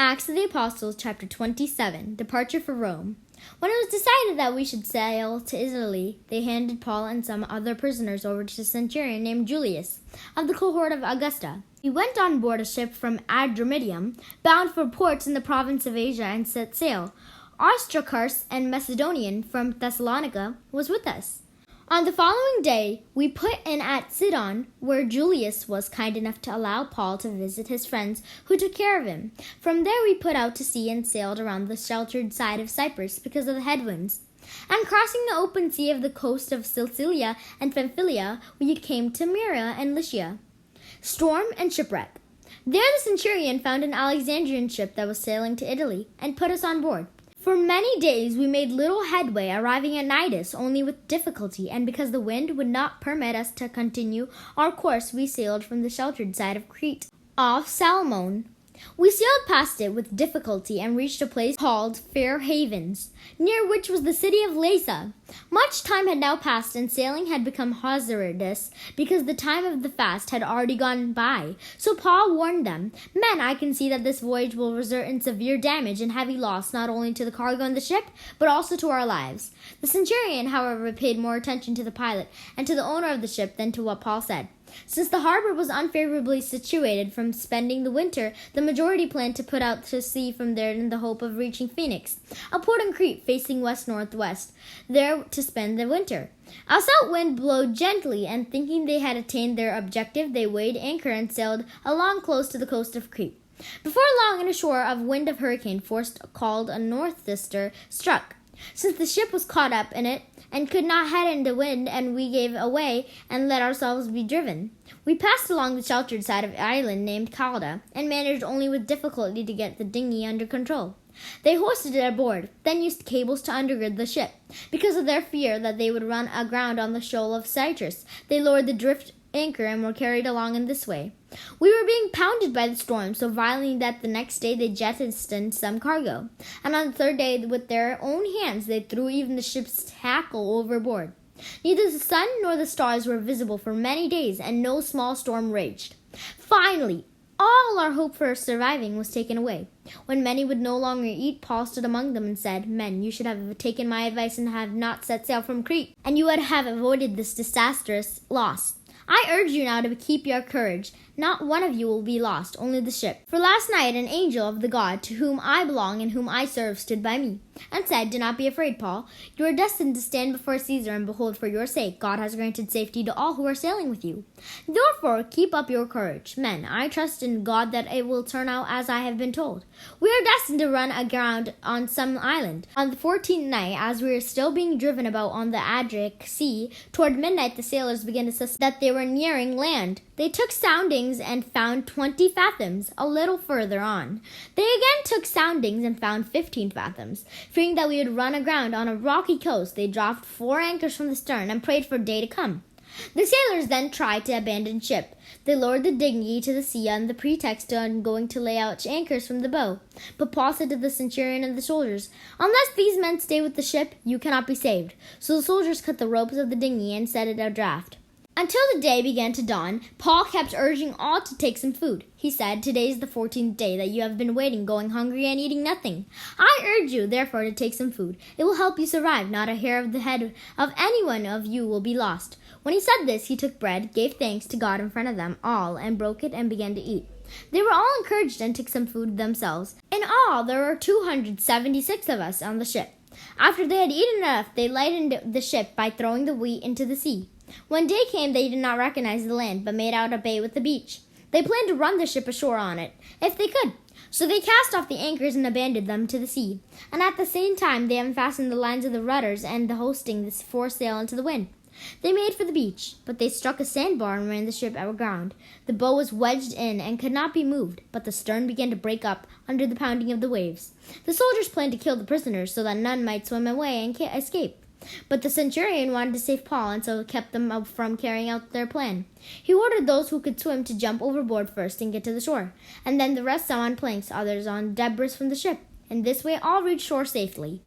Acts of the Apostles, chapter 27, Departure for Rome. When it was decided that we should sail to Italy, they handed Paul and some other prisoners over to a centurion named Julius, of the cohort of Augusta. We went on board a ship from Adramyttium, bound for ports in the province of Asia, and set sail. Aristarchus and Macedonian from Thessalonica was with us. On the following day, we put in at Sidon, where Julius was kind enough to allow Paul to visit his friends who took care of him. From there we put out to sea and sailed around the sheltered side of Cyprus because of the headwinds. And crossing the open sea of the coast of Cilicia and Pamphylia, we came to Myra and Lycia. Storm and shipwreck. There the centurion found an Alexandrian ship that was sailing to Italy and put us on board. For many days we made little headway, arriving at Cnidus only with difficulty, and because the wind would not permit us to continue our course, we sailed from the sheltered side of Crete, off Salmone. We sailed past it with difficulty and reached a place called Fair Havens, near which was the city of Lasea. Much time had now passed, and sailing had become hazardous because the time of the fast had already gone by. So Paul warned them, "Men, I can see that this voyage will result in severe damage and heavy loss not only to the cargo and the ship, but also to our lives." The centurion, however, paid more attention to the pilot and to the owner of the ship than to what Paul said. Since the harbor was unfavorably situated from spending the winter, the majority planned to put out to sea from there in the hope of reaching Phoenix, a port in Crete facing west-northwest, there to spend the winter. A south wind blew gently, and thinking they had attained their objective, they weighed anchor and sailed along close to the coast of Crete. Before long, a shore of wind of hurricane force called a northeaster struck. Since the ship was caught up in it and could not head in the wind, and we gave away and let ourselves be driven. We passed along the sheltered side of an island named Calda, and managed only with difficulty to get the dinghy under control. They hoisted it aboard, then used cables to undergird the ship. Because of their fear that they would run aground on the shoal of Cyprus, they lowered the drift anchor and were carried along in this way. We were being pounded by the storm so violently that the next day they jettisoned some cargo, and on the third day with their own hands they threw even the ship's tackle overboard. Neither the sun nor the stars were visible for many days, and no small storm raged. Finally, all our hope for surviving was taken away. When many would no longer eat, Paul stood among them and said, "Men, you should have taken my advice and have not set sail from Crete, and you would have avoided this disastrous loss. I urge you now to keep your courage. Not one of you will be lost, only the ship. For last night an angel of the God to whom I belong and whom I serve stood by me, and said, 'Do not be afraid, Paul. You are destined to stand before Caesar, and behold, for your sake God has granted safety to all who are sailing with you. Therefore keep up your courage. Men, I trust in God that it will turn out as I have been told. We are destined to run aground on some island.' On the 14th night, as we were still being driven about on the Adriatic Sea, toward midnight the sailors began to suspect that they were nearing land. They took soundings and found 20 fathoms a little further on. They again took soundings and found 15 fathoms. Fearing that we would run aground on a rocky coast, they dropped 4 anchors from the stern and prayed for day to come. The sailors then tried to abandon ship. They lowered the dinghy to the sea on the pretext of going to lay out anchors from the bow. But Paul said to the centurion and the soldiers, 'Unless these men stay with the ship, you cannot be saved.' So the soldiers cut the ropes of the dinghy and set it adrift. Until the day began to dawn, Paul kept urging all to take some food. He said, 'Today is the 14th day that you have been waiting, going hungry and eating nothing. I urge you, therefore, to take some food. It will help you survive. Not a hair of the head of any one of you will be lost.' When he said this, he took bread, gave thanks to God in front of them all, and broke it and began to eat. They were all encouraged and took some food themselves. In all, there were 276 of us on the ship. After they had eaten enough, they lightened the ship by throwing the wheat into the sea. When day came, they did not recognize the land, but made out a bay with the beach. They planned to run the ship ashore on it, if they could. So they cast off the anchors and abandoned them to the sea. And at the same time, they unfastened the lines of the rudders and the hoisting the foresail into the wind. They made for the beach, but they struck a sandbar and ran the ship aground. The bow was wedged in and could not be moved, but the stern began to break up under the pounding of the waves. The soldiers planned to kill the prisoners so that none might swim away and escape. But the centurion wanted to save Paul, and so kept them from carrying out their plan. He ordered those who could swim to jump overboard first and get to the shore, and then the rest some on planks, others on debris from the ship. In this way all reached shore safely.